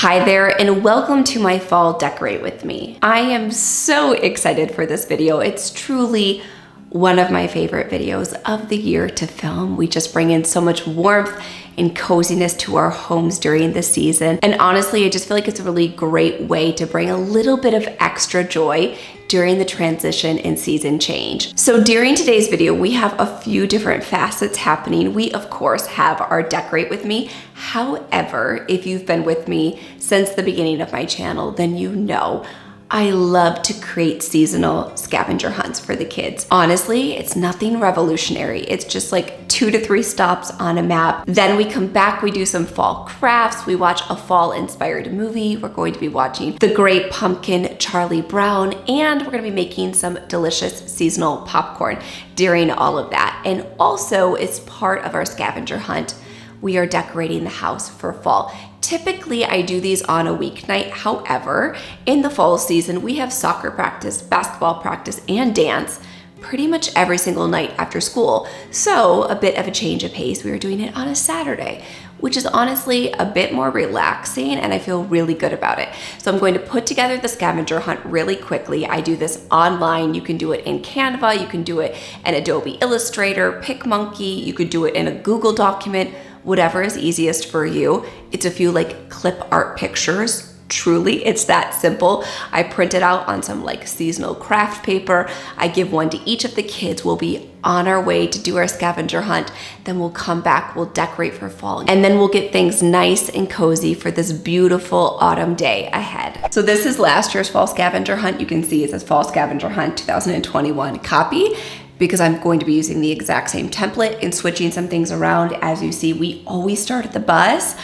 Hi there, and welcome to my fall decorate with me. I am so excited for this video. It's truly one of my favorite videos of the year to film. We just bring in so much warmth and coziness to our homes during the season. And honestly, I just feel like it's a really great way to bring a little bit of extra joy during the transition and season change. So during today's video, we have a few different facets happening. We of course have our decorate with me. However, if you've been with me since the beginning of my channel, then you know I love to create seasonal scavenger hunts for the kids. Honestly, it's nothing revolutionary. It's just like 2 to 3 stops on a map. Then we come back, we do some fall crafts, we watch a fall inspired movie. We're going to be watching The Great Pumpkin, Charlie Brown, and we're gonna be making some delicious seasonal popcorn during all of that. And also, as part of our scavenger hunt, we are decorating the house for fall. Typically, I do these on a weeknight. However, in the fall season, we have soccer practice, basketball practice, and dance pretty much every single night after school. So a bit of a change of pace. We are doing it on a Saturday, which is honestly a bit more relaxing, and I feel really good about it. So I'm going to put together the scavenger hunt really quickly. I do this online. You can do it in Canva, you can do it in Adobe Illustrator, PicMonkey, you could do it in a Google document, whatever is easiest for you. It's a few like clip art pictures. Truly, it's that simple. I print it out on some like seasonal craft paper. I give one to each of the kids. We'll be on our way to do our scavenger hunt. Then we'll come back, we'll decorate for fall, and then we'll get things nice and cozy for this beautiful autumn day ahead. So this is last year's fall scavenger hunt. You can see it says Fall Scavenger Hunt 2021 copy, because I'm going to be using the exact same template and switching some things around. As you see, we always start at the bus.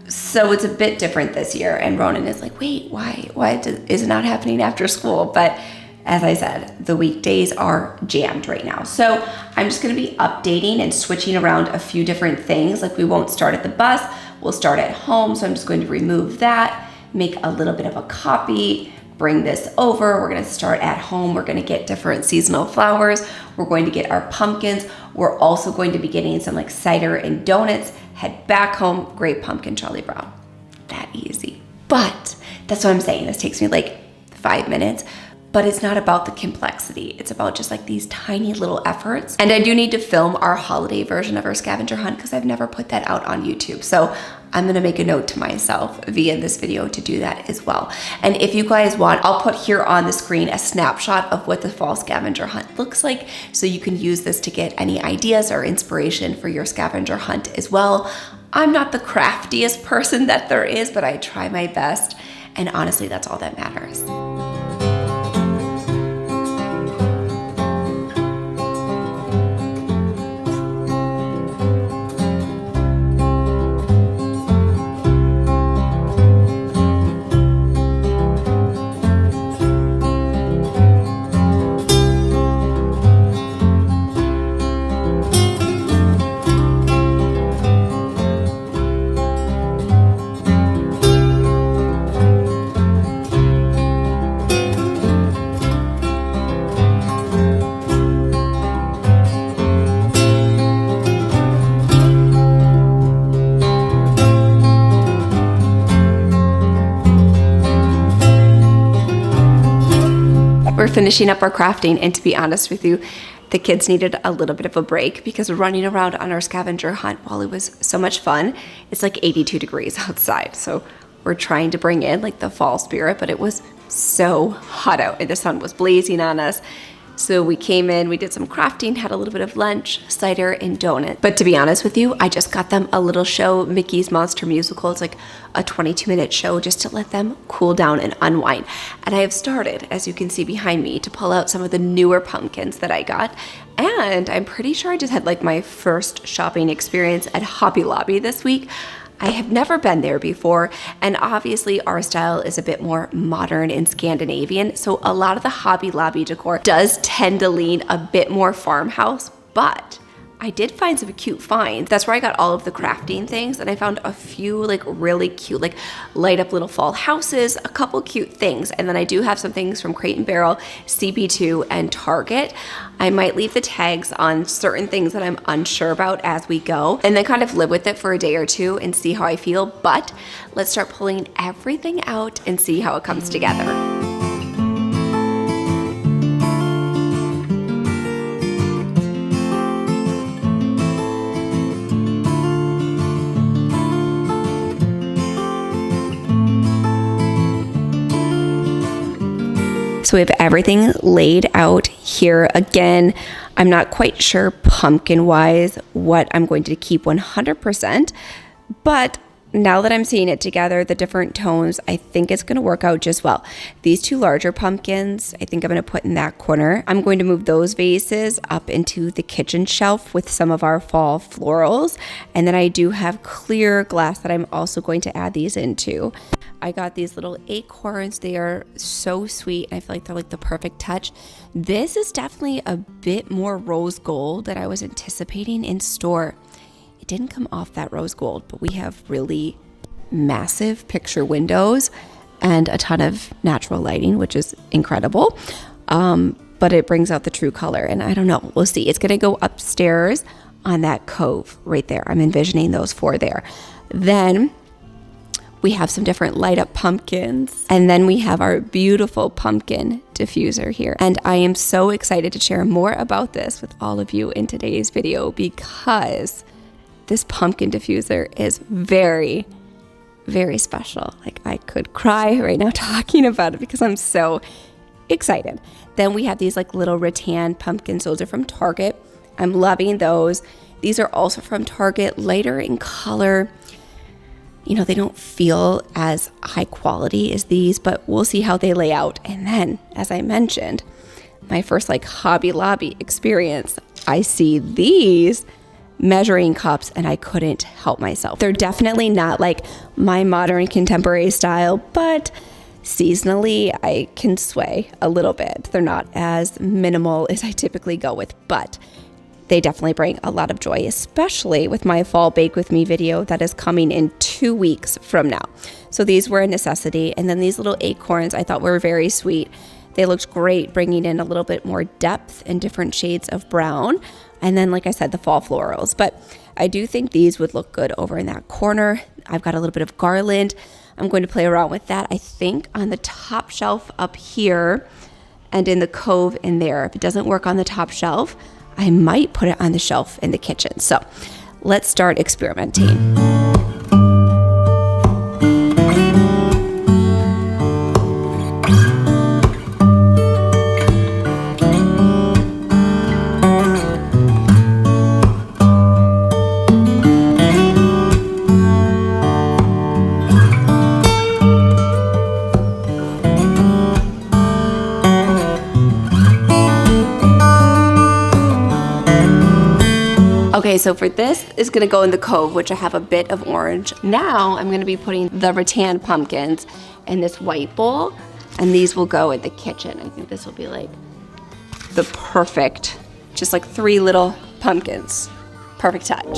So it's a bit different this year. And Ronan is like, wait, why is it not happening after school? But as I said, the weekdays are jammed right now. So I'm just gonna be updating and switching around a few different things. Like we won't start at the bus, we'll start at home. So I'm just going to remove that, make a little bit of a copy, bring this over. We're gonna start at home. We're gonna get different seasonal flowers. We're going to get our pumpkins. We're also going to be getting some like cider and donuts. Head back home, Great Pumpkin, Charlie Brown. That easy. But that's what I'm saying. This takes me like 5 minutes, but it's not about the complexity. It's about just like these tiny little efforts. And I do need to film our holiday version of our scavenger hunt because I've never put that out on YouTube. So I'm gonna make a note to myself via this video to do that as well. And if you guys want, I'll put here on the screen a snapshot of what the fall scavenger hunt looks like, so you can use this to get any ideas or inspiration for your scavenger hunt as well. I'm not the craftiest person that there is, but I try my best. And honestly, that's all that matters. We're finishing up our crafting, and to be honest with you, the kids needed a little bit of a break because running around on our scavenger hunt, while it was so much fun, it's like 82 degrees outside. So we're trying to bring in like the fall spirit, but it was so hot out and the sun was blazing on us. So we came in, we did some crafting, had a little bit of lunch, cider and donut. But to be honest with you, I just got them a little show, Mickey's Monster Musical. It's like a 22-minute show just to let them cool down and unwind. And I have started, as you can see behind me, to pull out some of the newer pumpkins that I got. And I'm pretty sure I just had like my first shopping experience at Hobby Lobby this week. I have never been there before, and obviously our style is a bit more modern and Scandinavian, so a lot of the Hobby Lobby decor does tend to lean a bit more farmhouse, but I did find some cute finds. That's where I got all of the crafting things, and I found a few like really cute, like light up little fall houses, a couple cute things. And then I do have some things from Crate & Barrel, CB2, and Target. I might leave the tags on certain things that I'm unsure about as we go, and then kind of live with it for a day or two and see how I feel. But let's start pulling everything out and see how it comes together. So we have everything laid out here. Again, I'm not quite sure pumpkin wise what I'm going to keep 100%, but now that I'm seeing it together, the different tones, I think it's going to work out just well. These two larger pumpkins, I think I'm going to put in that corner. I'm going to move those vases up into the kitchen shelf with some of our fall florals. And then I do have clear glass that I'm also going to add these into. I got these little acorns. They are so sweet. I feel like they're like the perfect touch. This is definitely a bit more rose gold than I was anticipating in store. It didn't come off that rose gold, but we have really massive picture windows and a ton of natural lighting, which is incredible. But it brings out the true color, and I don't know, we'll see. It's gonna go upstairs on that cove right there. I'm envisioning those four there. Then we have some different light up pumpkins, and then we have our beautiful pumpkin diffuser here. And I am so excited to share more about this with all of you in today's video, because this pumpkin diffuser is very, very special. Like, I could cry right now talking about it because I'm so excited. Then we have these like little rattan pumpkins. Those are from Target. I'm loving those. These are also from Target, lighter in color. You know, they don't feel as high quality as these, but we'll see how they lay out. And then, as I mentioned, my first like Hobby Lobby experience, I see these measuring cups and I couldn't help myself. They're definitely not like my modern contemporary style, but seasonally I can sway a little bit. They're not as minimal as I typically go with, but they definitely bring a lot of joy, especially with my fall bake with me video that is coming in 2 weeks from now. So these were a necessity. And then these little acorns I thought were very sweet. They looked great, bringing in a little bit more depth and different shades of brown. And then, like I said, the fall florals. But I do think these would look good over in that corner. I've got a little bit of garland. I'm going to play around with that, I think, on the top shelf up here and in the cove in there. If it doesn't work on the top shelf, I might put it on the shelf in the kitchen. So let's start experimenting. Okay, so for this is gonna go in the cove, which I have a bit of orange. Now I'm gonna be putting the rattan pumpkins in this white bowl, and these will go in the kitchen. I think this will be like the perfect, just like 3 little pumpkins. Perfect touch.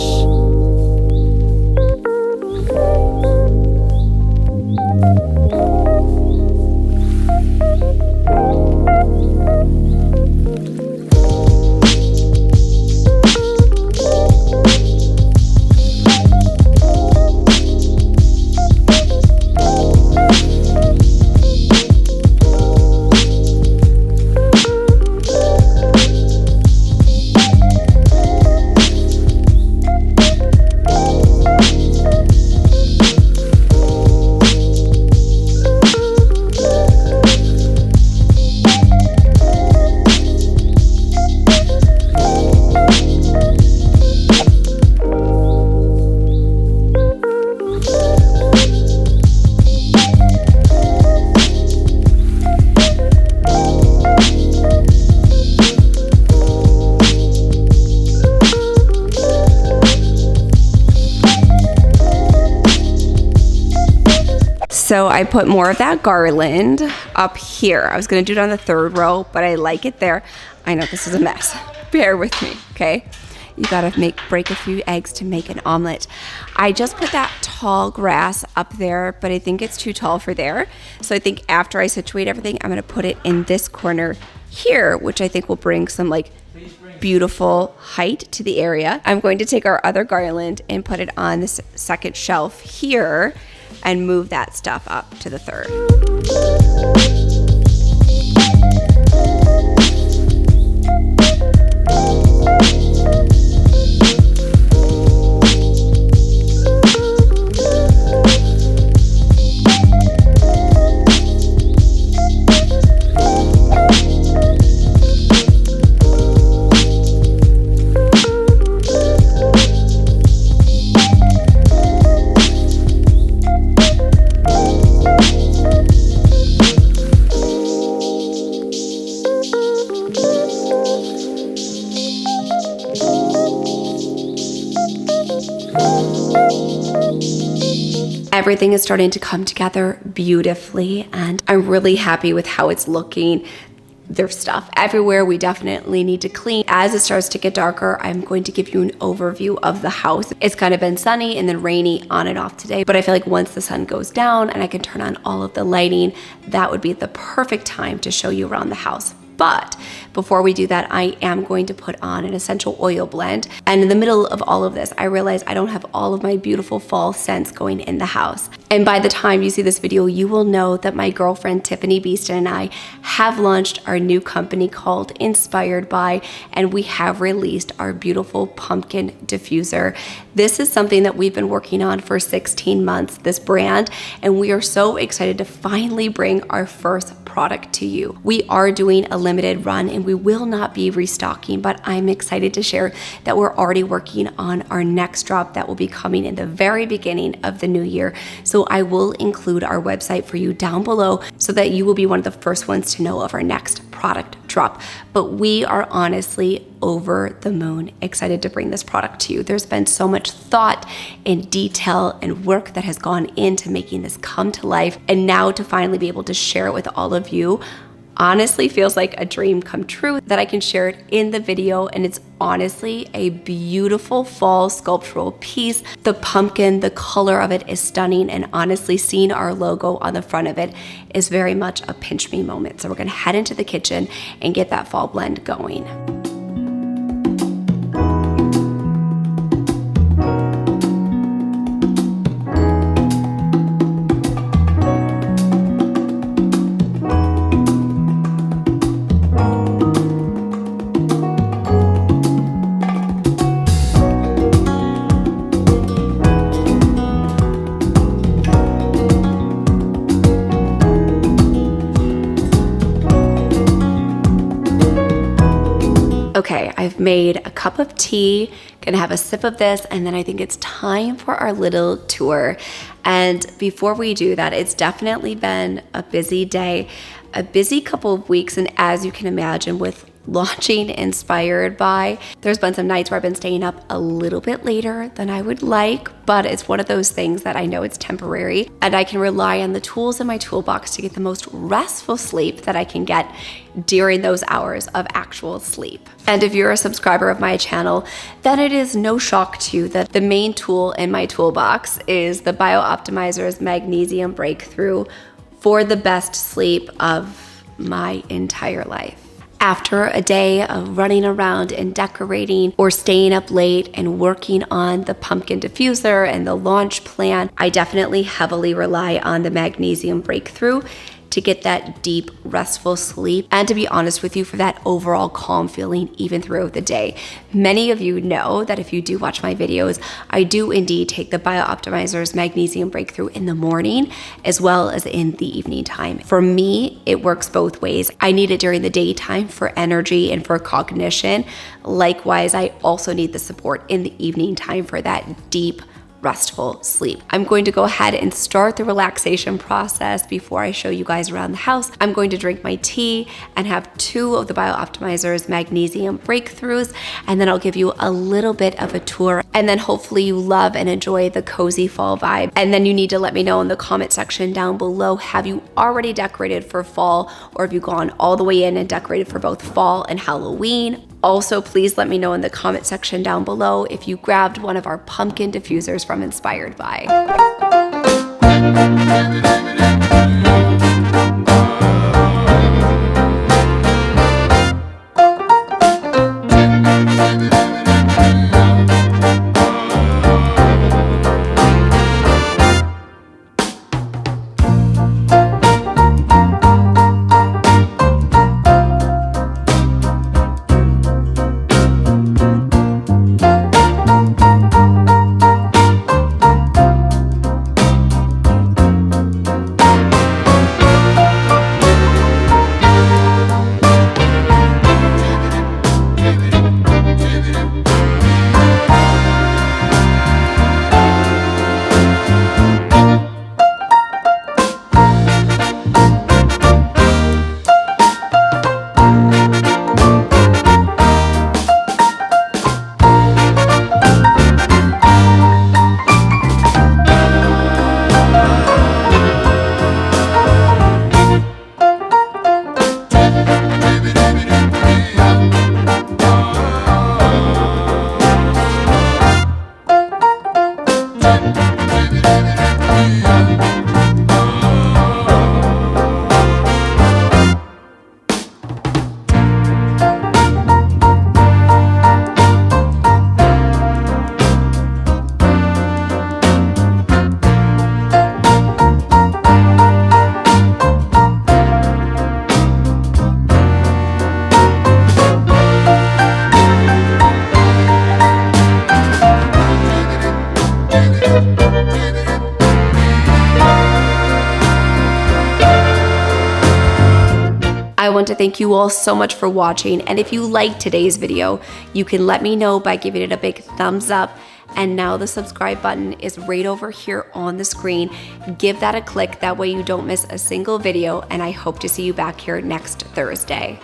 So I put more of that garland up here. I was gonna do it on the 3rd row, but I like it there. I know this is a mess. Bear with me, okay? You gotta break a few eggs to make an omelet. I just put that tall grass up there, but I think it's too tall for there. So I think after I situate everything, I'm gonna put it in this corner here, which I think will bring some like beautiful height to the area. I'm going to take our other garland and put it on this second shelf here and move that stuff up to the third. Everything is starting to come together beautifully, and I'm really happy with how it's looking. There's stuff everywhere we definitely need to clean. As it starts to get darker, I'm going to give you an overview of the house. It's kind of been sunny and then rainy on and off today, but I feel like once the sun goes down and I can turn on all of the lighting, that would be the perfect time to show you around the house. But before we do that, I am going to put on an essential oil blend. And in the middle of all of this, I realized I don't have all of my beautiful fall scents going in the house. And by the time you see this video, you will know that my girlfriend Tiffany Beeston and I have launched our new company called Inspired By, and we have released our beautiful pumpkin diffuser. This is something that we've been working on for 16 months, this brand, and we are so excited to finally bring our first product to you. We are doing a limited run and we will not be restocking, but I'm excited to share that we're already working on our next drop that will be coming in the very beginning of the new year. So I will include our website for you down below so that you will be one of the first ones to know of our next product drop. But we are honestly over the moon excited to bring this product to you. There's been so much thought and detail and work that has gone into making this come to life, and now to finally be able to share it with all of you honestly feels like a dream come true that I can share it in the video. And it's honestly a beautiful fall sculptural piece. The pumpkin, the color of it is stunning, and honestly seeing our logo on the front of it is very much a pinch me moment. So we're gonna head into the kitchen and get that fall blend going. Okay, I've made a cup of tea, gonna have a sip of this, and then I think it's time for our little tour. And before we do that, it's definitely been a busy day, a busy couple of weeks, and as you can imagine with launching Inspired By, there's been some nights where I've been staying up a little bit later than I would like, but it's one of those things that I know it's temporary, and I can rely on the tools in my toolbox to get the most restful sleep that I can get during those hours of actual sleep. And if you're a subscriber of my channel, then it is no shock to you that the main tool in my toolbox is the BioOptimizer's Magnesium Breakthrough for the best sleep of my entire life. After a day of running around and decorating or staying up late and working on the pumpkin diffuser and the launch plan, I definitely heavily rely on the Magnesium Breakthrough to get that deep, restful sleep, and to be honest with you, for that overall calm feeling even throughout the day. Many of you know that if you do watch my videos, I do indeed take the BioOptimizer's Magnesium Breakthrough in the morning as well as in the evening time. For me, it works both ways. I need it during the daytime for energy and for cognition. Likewise, I also need the support in the evening time for that deep, restful sleep. I'm going to go ahead and start the relaxation process before I show you guys around the house. I'm going to drink my tea and have 2 of the BioOptimizer's Magnesium Breakthroughs, and then I'll give you a little bit of a tour, and then hopefully you love and enjoy the cozy fall vibe. And then you need to let me know in the comment section down below, have you already decorated for fall, or have you gone all the way in and decorated for both fall and Halloween? Also, please let me know in the comment section down below if you grabbed one of our pumpkin diffusers from Inspired By. I want to thank you all so much for watching, and if you liked today's video, you can let me know by giving it a big thumbs up. And now the subscribe button is right over here on the screen. Give that a click, that way you don't miss a single video, and I hope to see you back here next Thursday.